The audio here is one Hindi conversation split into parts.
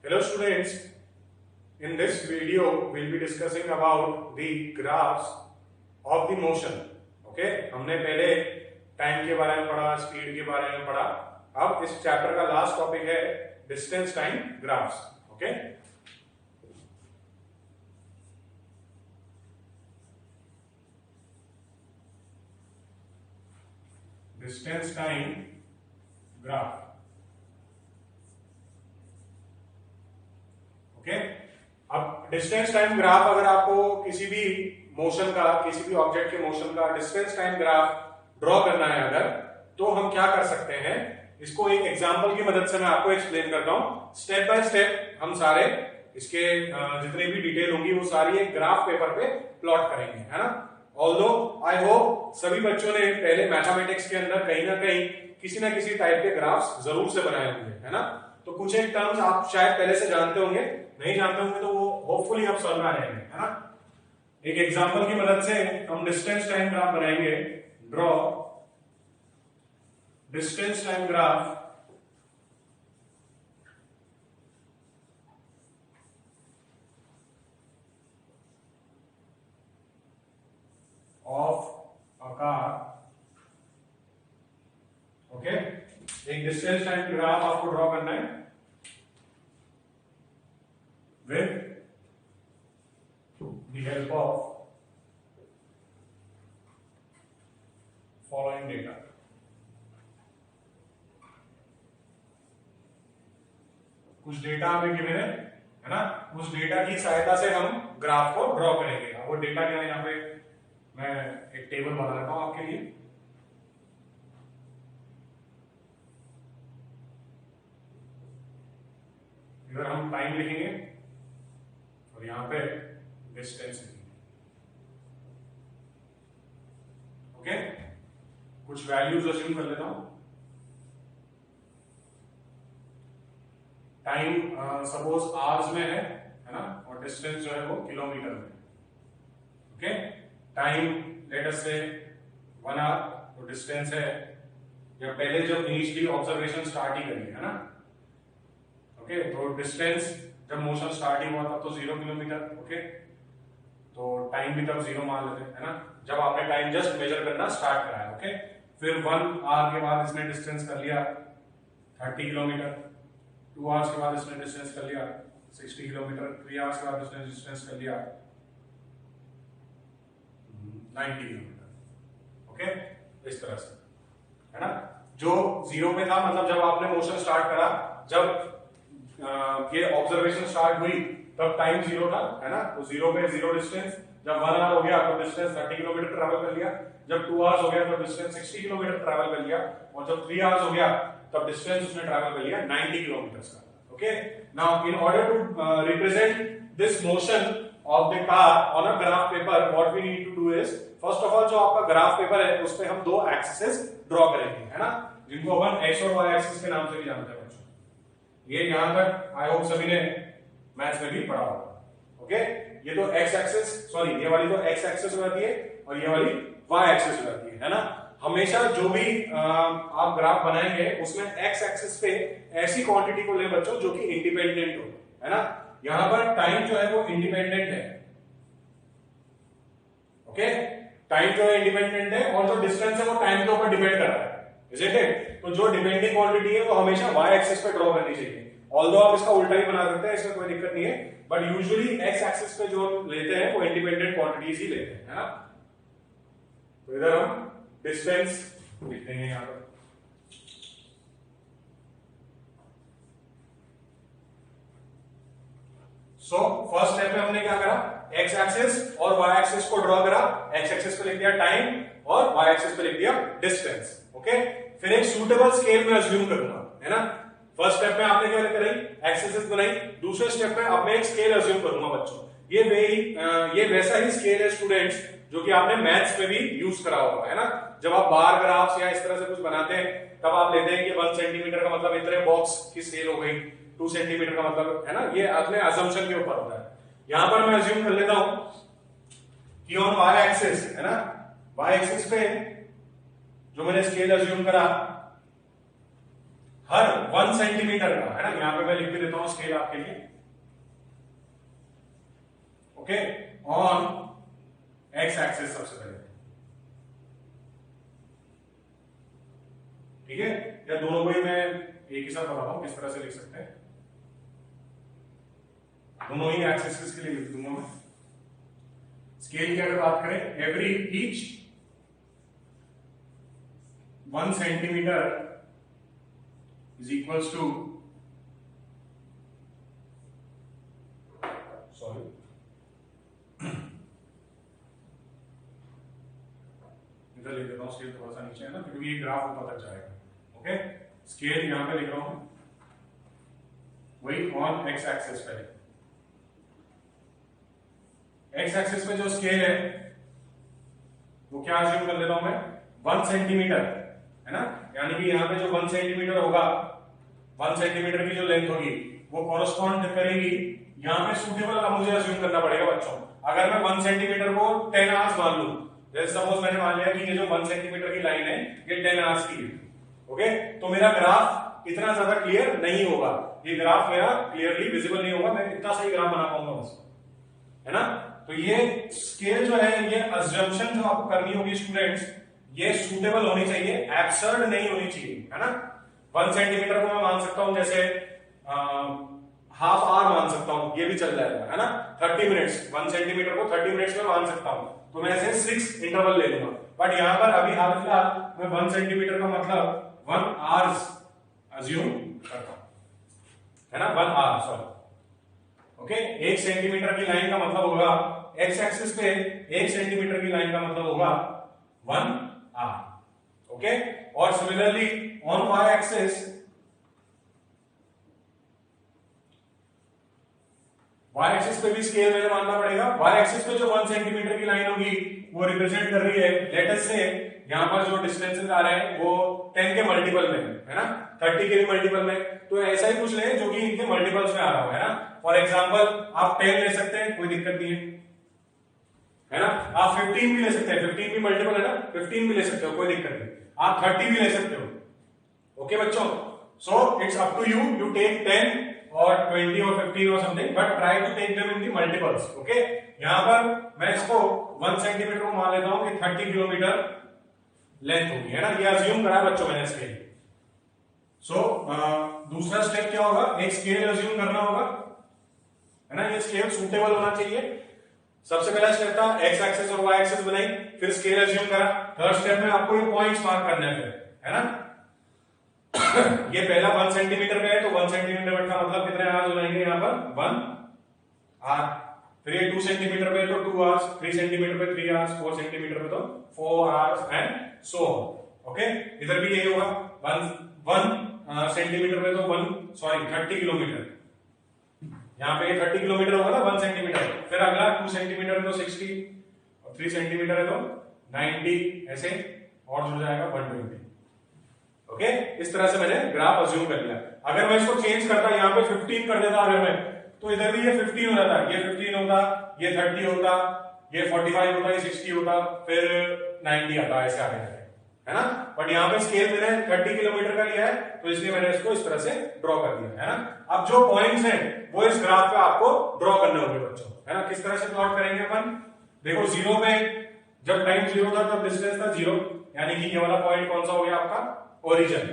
Hello students, in this video we'll be discussing about the graphs of the motion. Okay, हमने पहले टाइम के बारे में पढ़ा, स्पीड के बारे में पढ़ा. अब इस चैप्टर का लास्ट टॉपिक है distance time graphs. Okay, distance time graph. Okay, अब डिस्टेंस टाइम ग्राफ अगर आपको किसी भी मोशन का, किसी भी ऑब्जेक्ट के मोशन का डिस्टेंस टाइम ग्राफ ड्रॉ करना है अगर, तो हम क्या कर सकते हैं, इसको एक एग्जांपल की मदद से मैं आपको एक्सप्लेन करता हूं. स्टेप बाय स्टेप हम सारे इसके जितने भी डिटेल होंगी वो सारी एक ग्राफ पेपर पे प्लॉट करेंगे, है ना. ऑल्दो आई होप सभी बच्चों ने पहले मैथमेटिक्स के अंदर कहीं ना कहीं किसी ना किसी टाइप के ग्राफ्स जरूर से बनाए होंगे, है ना. तो कुछ एक टर्म्स आप शायद पहले से जानते होंगे, नहीं जानते होंगे तो वो होपफुली आप समझ में आ जाएंगे, है ना. एक एग्जांपल की मदद से हम डिस्टेंस टाइम ग्राफ बनाएंगे. Draw distance time graph of a car. Okay, एक डिस्टेंस टाइम ग्राफ आपको ड्रॉ करना है with the help of following data. कुछ डेटा हमें गिवन है ना. उस डेटा की सहायता से हम ग्राफ को ड्रॉ करेंगे. वो डेटा क्या है, यहाँ पे मैं एक टेबल बना लेता हूं आपके लिए. इधर हम टाइम लिखेंगे और यहां पे डिस्टेंस लिखेंगे. ओके, कुछ वैल्यूज अज्यूम कर लेता हूं. टाइम सपोज आवर्स में है ना, और डिस्टेंस जो है वो किलोमीटर में. ओके, टाइम लेट अस से 1 आवर, तो डिस्टेंस है, या पहले जब इनिशियली ऑब्जर्वेशन स्टार्ट ही करिए, है ना. ओके, तो डिस्टेंस जब मोशन स्टार्ट ही हुआ था तो 0 किलोमीटर. ओके, तो टाइम भी तब 0 मान लेते हैं, है ना, जब आपने टाइम जस्ट मेजर करना स्टार्ट कराया. ओके, फिर 1 आवर के बाद इसने डिस्टेंस कर लिया 30 किलोमीटर. 2 आवर्स के बाद इसने डिस्टेंस कर लिया 60 किलोमीटर. 3 आवर्स के बाद इसने डिस्टेंस कर लिया 90 किलोमीटर. ओके, इस तरह से, है ना. जो 0 पे था, मतलब जब आपने मोशन स्टार्ट करा, जब ये ऑब्जर्वेशन स्टार्ट हुई तब टाइम 0 था, है ना. तो 0 पे 0 डिस्टेंस. जब 1 आवर हो गया तो डिस्टेंस 30 किलोमीटर ट्रैवल कर लिया. जब 2 आवर्स हो गया तो डिस्टेंस 60 किलोमीटर ट्रैवल कर लिया. और जब 3 आवर्स हो गया तब डिस्टेंस उसने ट्रैवल कर लिया 90 किलोमीटर का. Okay, now in order to represent this motion of the car on a graph paper, what we need to do is, first of all जो आपका ग्राफ पेपर है उस पे हम 2 एक्सिस ड्रॉ करेंगे, है ना, जिनको अपन एक्स और वाई एक्सिस के नाम से भी जानते हैं बच्चों. ये यहां तक आई होप सभी ने मैथ्स में भी पढ़ा होगा. ओके, ये तो एक्स एक्सिस, सॉरी ये वाली तो एक्स एक्सिस हो जाती है और ये वाली वाई एक्सिस हो जाती है ना. हमेशा जो भी आप ग्राफ बनाएंगे उसमें एक्स एक्सिस पे ऐसी क्वांटिटी को ले बच्चों जो कि इंडिपेंडेंट हो, है ना. यहां पर टाइम जो है वो इंडिपेंडेंट है. ओके, टाइम जो है इंडिपेंडेंट है और जो डिस्टेंस है वो टाइम के ऊपर डिपेंड कर रहा है. Is it? तो जो डिपेंडिंग क्वांटिटी है वो हमेशा वाई एक्सिस पे ड्रॉ करनी चाहिए. ऑल्दो आप इसका उल्टा ही बना सकते हैं, इसमें कोई दिक्कत नहीं है, बट यूजुअली एक्स एक्सिस पे जो लेते हैं वो इंडिपेंडेंट क्वांटिटीज ही लेते हैं, है ना. तो इधर हम डिस्टेंस लिख देंगे यहां पर. सो फर्स्ट स्टेप में हमने क्या करा, एक्स एक्सिस और वाई एक्सिस को ड्रॉ करा. एक्स एक्सिस पे लिख दिया टाइम और वाई एक्सिस पे लिख दिया डिस्टेंस. ओके, फिर एक सूटेबल स्केल में अज्यूम करूंगा, है ना. फर्स्ट स्टेप में आपने क्या करी, एक्सिस बनाई. दूसरे स्टेप में अब मैं एक स्केल अज्यूम करूंगा बच्चों. ये वैसा ही स्केल है स्टूडेंट्स जो कि आपने मैथ्स में भी यूज करा होगा, है ना. जब आप बार ग्राफ्स या इस तरह से कुछ बनाते हैं तब आप लेते हैं कि 1 सेंटीमीटर का मतलब इतने बॉक्स की स्केल हो गई, 2 सेंटीमीटर का मतलब, है ना, ये अपने असम्पशन के ऊपर होता है. यहां पर मैं अज्यूम कर लेता हूं कि ऑन वाई एक्सिस, है ना, वाई एक्सिस पे जो मैंने स्केल अज्यूम करा हर 1 सेंटीमीटर का, है ना, यहां पे मैं लिख भी देता हूं स्केल आपके लिए, ओके, ऑन एक्स एक्सिस सबसे पहले, ठीक है, या दोनों को ही मैं एक ही साथ बताता हूं किस तरह से लिख सकते हैं, दोनों ही एक्सिस के लिए लिख दूंगा मैं। स्केल की अगर बात करें, every each 1 centimetre is equals to, sorry, इधर लिख देता हूं, स्केल थोड़ा सा नीचे है ना क्योंकि ये ग्राफ ऊपर तक जाएगा, ओके, स्केल यहां पे लिख रहा हूं, वही ऑन एक्स एक्सिस पे, एक्स एक्सिस पे जो स्केल है वो क्या अज्यूम कर लेता हूं मैं, 1 सेंटीमीटर, है ना, यानी कि यहां पे जो 1 सेंटीमीटर होगा, 1 सेंटीमीटर की जो लेंथ होगी वो कॉरस्पॉन्ड करेगी, यहां पे सूटेबल का मुझे अज्यूम करना पड़ेगा बच्चों। अगर मैं 1 सेंटीमीटर को 10 आवर्स मान लूं, जैसे सपोज मैंने मान लिया कि ये जो 1 सेंटीमीटर की लाइन है ये 10 आवर्स की है, ओके, तो मेरा ग्राफ इतना ज्यादा क्लियर नहीं होगा, ये ग्राफ मेरा क्लियरली विजिबल नहीं होगा, मैं इतना सही ग्राफ बना पाऊंगा बस, है ना। तो ये स्केल जो है, ये अजम्पशन जो आपको करनी होगी स्टूडेंट्स, ये सूटेबल होनी चाहिए, एब्सर्ड नहीं होनी चाहिए, है ना। 1 सेंटीमीटर को मैं मान सकता हूं जैसे हाफ आवर मान सकता हूं, ये भी चल जाएगा, है ना, 30 मिनट्स, 1 सेंटीमीटर को 30 मिनट्स में मान सकता हूं, तो मैं ऐसे 6 इंटरवल ले लूंगा, बट यहां पर अभी हाल फिलहाल मैं 1 सेंटीमीटर का मतलब 1 आवर्स अज्यूम करता हूं, है ना, 1 आवर, सॉरी, ओके। 1 सेंटीमीटर की लाइन का मतलब होगा, एक्स एक्सिस पे 1 सेंटीमीटर की लाइन का मतलब होगा 1 आवर, ओके। और similarly on Y axis, Y axis पे भी स्केल मैंने मानना पड़ेगा, वाई एक्सिस पे जो 1 सेंटीमीटर की लाइन होगी वो रिप्रेजेंट कर रही है, लेट अस से यहां पर जो डिस्टेंसेस आ रहे हैं वो 10 के मल्टीपल में है ना, 30 के भी मल्टीपल में, तो ऐसा ही कुछ ले जो कि इनके मल्टीपल्स में आ रहा है ना। फॉर एग्जांपल आप 10 ले सकते हैं, कोई दिक्कत नहीं है ना, आप 15 भी ले सकते हैं, 15 भी मल्टीपल है ना, 15 भी ले सकते हो, कोई दिक्कत नहीं, आप 30 भी ले सकते हो, ओके बच्चों। So it's up to you, you take 10 और 20 और 15 और something, but try to take them in the multiples, okay. यहां पर मैं इसको 1 सेंटीमीटर को मान लेता हूं कि 30 किलोमीटर लेंथ होगी, है ना, ये अज्यूम करा बच्चों मैंने स्केल। सो दूसरा स्टेप क्या होगा, एक स्केल अज्यूम करना होगा, है ना, ये स्केल सूटेबल होना चाहिए। सबसे पहला स्टेप था एक्स एक्सिस और वाई एक्सिस बनाई, फिर स्केल अज्यूम करा। थर्ड स्टेप में आपको ये पॉइंट्स मार्क करने हैं, है ना। ये पहला 1 सेंटीमीटर पे है, तो 1 सेंटीमीटर का मतलब कितने आवर्स हो जाएंगे यहाँ पर 1 आवर, फिर ये 2 सेंटीमीटर पे तो 2 आवर्स, 3 सेंटीमीटर पे 3 आवर्स, 4 सेंटीमीटर पे तो 4 hours and so on, okay. इधर भी यही होगा, 1 सेंटीमीटर पे तो 30 किलोमीटर, यहाँ पे 30 किलोमीटर होगा ना 1 सेंटीमीटर, फिर अगला 2 सेंटीमीटर है तो 60 और 3 सेंटीमीटर है तो 90, ऐसे और जुड़ जाएगा 120, ओके। इस तरह से मैंने ग्राफ अज्यूम कर लिया। अगर मैं इसको चेंज करता, यहाँ पे 15 कर देता अगर मैं, तो इधर भी ये 15 हो जाता, ये 15 होता, ये 30 होता, ये 45 होता, ये 60 होता, फिर 90 आता, ऐसे आगे है ना। बट यहाँ पे स्केल मैंने 30 किलोमीटर का लिया है, तो इसलिए मैंने इसको इस तरह से ड्रॉ कर दिया, है ना। अब जो पॉइंट्स हैं वो इस ग्राफ पे आपको ड्रॉ करने होंगे बच्चों, है ना। किस तरह से प्लॉट करेंगे अपन, देखो 0 पे जब टाइम 0 था तब डिस्टेंस था 0, यानी कि ये वाला पॉइंट कौन सा हो गया आपका, ओरिजिन,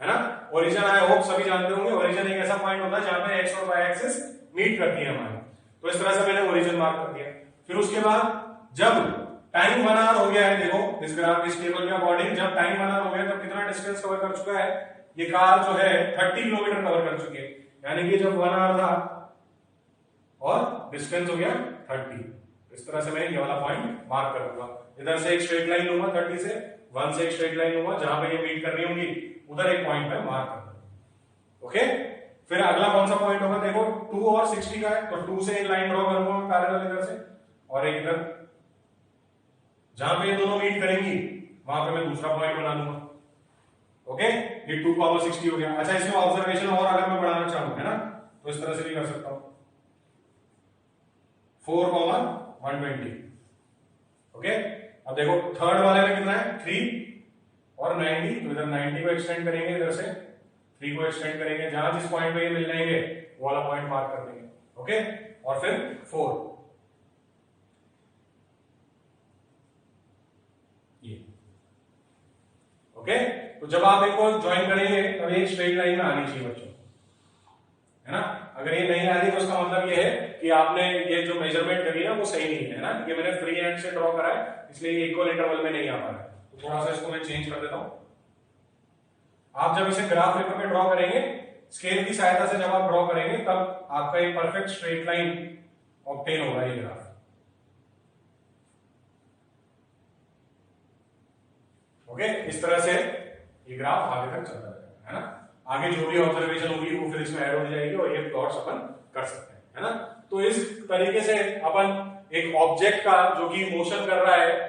है ना। ओरिजिन आई होप सभी जानते होंगे, ओरिजिन एक ऐसा पॉइंट होता है जहां पे एक्स और वाई एक्सिस मीट करती है हमारी, तो इस तरह से मैंने ओरिजिन मार्क कर दिया। फिर उसके बाद जब टाइम 1 आवर हो गया है, देखो इस ग्राफ इस टेबल के अकॉर्डिंग जब टाइम 1 आवर हो गया तब कितना डिस्टेंस कवर कर चुका है, ये कार जो है 30 किलोमीटर कवर कर चुकी है, यानी कि जब 1 आवर था और डिस्टेंस हो गया 30, इस तरह से मैं ये वाला पॉइंट मार्क कर दूंगा। इधर से एक स्ट्रेट लाइन लूंगा 30 से, 1 से एक स्ट्रेट लाइन लूंगा, जहां पे ये मीट कर रही होंगी उधर एक पॉइंट मैं मार्क कर दूंगा, ओके। फिर अगला कौन सा पॉइंट होगा, देखो 2 और 60 का है, तो 2 से एक लाइन ड्रॉ करूंगा पैरेलल इधर से, और एक इधर, जहां पे ये दोनों मीट करेंगी वहां पे मैं दूसरा पॉइंट बना लूंगा, ओके। ये 2,60 हो गया। अच्छा, इसमें ऑब्जर्वेशन और अगर मैं बढ़ाना चाहूं, है ना, तो इस तरह से भी कर सकता हूं, 4,120, ओके। अब देखो थर्ड वाले में कितना है 3 और 90, तो इधर 90 को एक्सटेंड करेंगे इधर से 3 को एक्सटेंड करेंगे, जहां जिस पॉइंट पे ये मिल जाएंगे वो वाला पॉइंट मार्क कर देंगे। ओके, और फिर 4 ये। ओके, तो जब आप इनको ज्वाइन करेंगे तब एक स्ट्रेट लाइन में आनी चाहिए बच्चों, है ना। अगर ये नहीं आ रही तो उसका मतलब ये है कि आपने ये जो मेजरमेंट करी है वो सही नहीं है ना। ये मैंने फ्री हैंड से ड्रॉ करा है, इसलिए ये इक्वल इंटरवल में नहीं आ पा रहा है। तो थोड़ा सा इसको मैं चेंज कर देता हूं। आप जब इसे ग्राफ पेपर में ड्रॉ करेंगे, स्केल की सहायता से जब आप ड्रॉ करेंगे, तब आपका एक परफेक्ट स्ट्रेट लाइन ऑब्टेन होगा ये ग्राफ। ओके, इस तरह से ये ग्राफ आगे तक चलता रहेगा, है ना। आगे जो भी ऑब्जर्वेशन होगी वो फिर इसमें ऐड हो जाएगी और ये प्लॉट्स अपन कर सकते हैं, है ना। तो इस तरीके से अपन एक ऑब्जेक्ट का जो कि मोशन कर रहा है,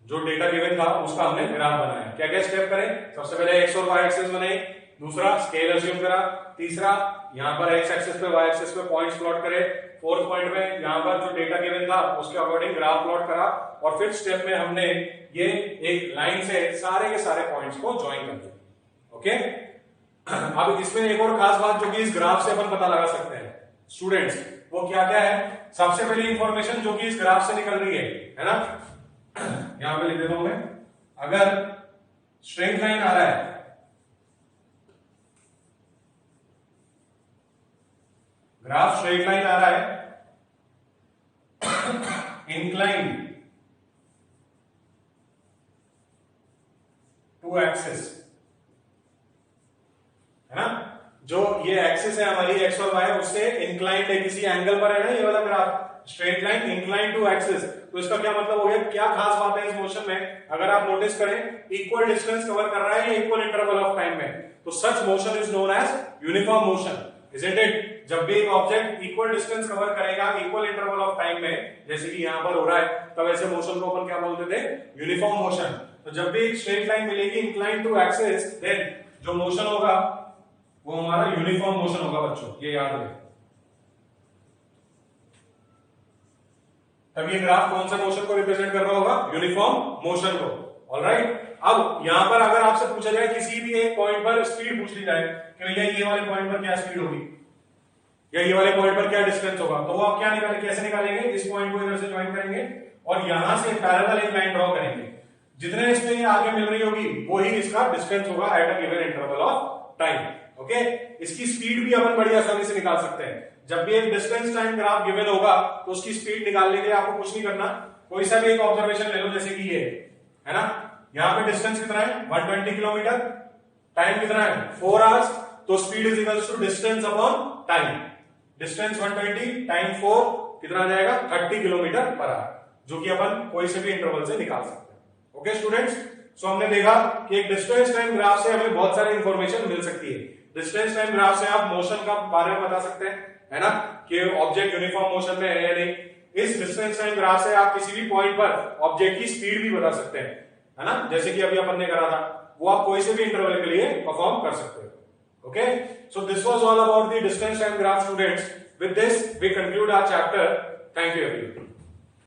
जो डेटा गिवन था उसका हमने ग्राफ बनाया। क्या क्या स्टेप करें? सबसे पहले एक्स और वाई एक्सिस बनाई, दूसरा स्केल अज्यूम करा, तीसरा यहाँ पर एक्स एक्सिस पे वाई एक्सिस पे पॉइंट्स प्लॉट करे, फोर्थ पॉइंट में यहाँ पर जो डेटा गिवन था उसके अकॉर्डिंग ग्राफ प्लॉट करा, और फिफ्थ स्टेप में हमने ये एक लाइन से सारे के सारे पॉइंट्स को ज्वाइन कर दिया। ओके, अब इसमें एक और खास बात जो कि इस ग्राफ से अपन पता लगा सकते हैं स्टूडेंट्स, वो क्या क्या है? सबसे पहली इंफॉर्मेशन जो कि इस ग्राफ से निकल रही है ना, यहां पे लिख देता हूं मैं। अगर स्ट्रेट लाइन आ रहा है, ग्राफ स्ट्रेट लाइन आ रहा है, इंक्लाइन टू एक्सिस, है ना। जो ये एक्सिस है हमारी एक्स और वाई, उससे इंक्लाइंड है, किसी एंगल पर है ना ये वाला graph, straight line incline to axis. तो इसका क्या मतलब हो गया? क्या खास बात है इस मोशन में? अगर आप नोटिस करें, इक्वल डिस्टेंस कवर कर रहा है या इक्वल इंटरवल ऑफ टाइम में, तो such motion is known as uniform motion, isn't it. जब भी एक ऑब्जेक्ट इक्वल डिस्टेंस कवर करेगा इक्वल इंटरवल ऑफ टाइम में, जैसे कि यहां पर हो रहा है, तब ऐसे मोशन को अपन क्या बोलते थे? Uniform motion. तो जब भी एक स्ट्रेट लाइन मिलेगी इंक्लाइन टू एक्सिस, देन जो मोशन होगा वो हमारा यूनिफॉर्म मोशन होगा बच्चों, ये याद रखें। तब ये ग्राफ कौन से मोशन को रिप्रेजेंट कर रहा होगा? यूनिफॉर्म मोशन को। ऑलराइट, अब यहां पर अगर आपसे पूछा जाए किसी भी एक पॉइंट पर स्पीड पूछ ली जाए कि भैया ये वाले पॉइंट पर क्या स्पीड होगी या ये वाले पॉइंट पर क्या डिस्टेंस होगा, तो वो आप क्या निकालेंगे? कैसे निकालेंगे? इस पॉइंट को इधर से ज्वाइन करेंगे और यहां से पैरेलल एक लाइन ड्रॉ करेंगे। जितने इसमें ये आगे मिल रही होगी वो ही इसका डिस्टेंस होगा at a given interval of time. Okay, इसकी स्पीड भी अपन बड़ी आसानी से निकाल सकते हैं। जब भी एक डिस्टेंस टाइम ग्राफ गिवन होगा तो उसकी स्पीड निकालने के लिए आपको कुछ नहीं करना, कोई सा भी एक ऑब्जर्वेशन ले लो, जैसे कि ये है ना, यहाँ पे डिस्टेंस कितना है? 120 किलोमीटर, टाइम कितना है? 4 आवर्स, तो speed is equal to distance upon time. Distance 120 time 4 कितना आ जाएगा? 30 किलोमीटर पर आवर, जो कि अपन कोई से भी इंटरवल से निकाल सकते हैं। ओके स्टूडेंट्स, सो हमने देखा कि एक डिस्टेंस टाइम ग्राफ से हमें बहुत सारी इंफॉर्मेशन मिल सकती है। डिस्टेंस टाइम ग्राफ से आप मोशन का बारे में बता सकते हैं, है ना, कि ऑब्जेक्ट यूनिफॉर्म मोशन में है या नहीं। इस डिस्टेंस टाइम ग्राफ से आप किसी भी पॉइंट पर ऑब्जेक्ट की स्पीड भी बता सकते हैं, है ना, जैसे कि अभी अपन ने करा था, वो आप कोई से भी इंटरवल के लिए परफॉर्म कर सकते हो। Okay, so this was all about the distance time graph students. With this we conclude our chapter. Thank you everyone.